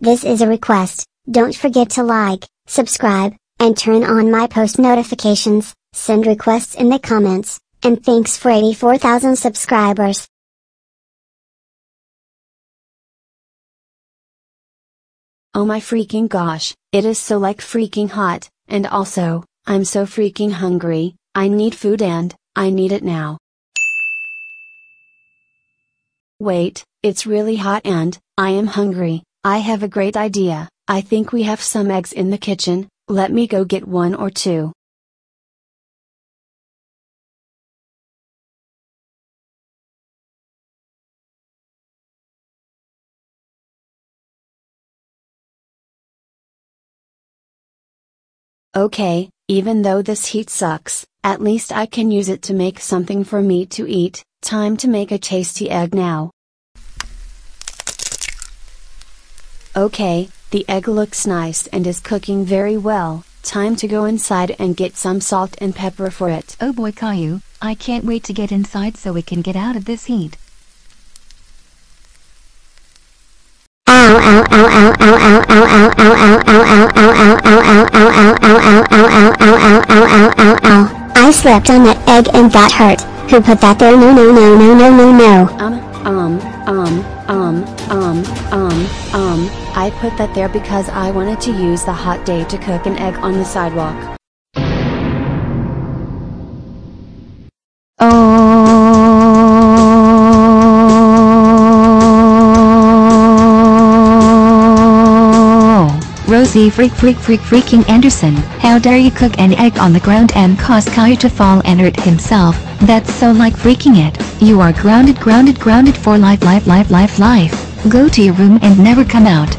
This is a request. Don't forget to like, subscribe, and turn on my post notifications. Send requests in the comments, and thanks for 84,000 subscribers. Oh my freaking gosh, it is so like freaking hot, and also, I'm so freaking hungry. I need food and, I need it now. Wait, it's really hot and, I am hungry. I have a great idea. I think we have some eggs in the kitchen. Let me go get one or two. Okay, even though this heat sucks, at least I can use it to make something for me to eat. Time to make a tasty egg now. Okay, the egg looks nice and is cooking very well. Time to go inside and get some salt and pepper for it. Oh boy Caillou, I can't wait to get inside so we can get out of this heat. I slept on that egg and that hurt. Who put that there? No no no no no no no. I put that there because I wanted to use the hot day to cook an egg on the sidewalk. Rosie freaking Anderson, how dare you cook an egg on the ground and cause Caillou to fall and hurt himself? That's so like freaking it. You are grounded for life. Go to your room and never come out.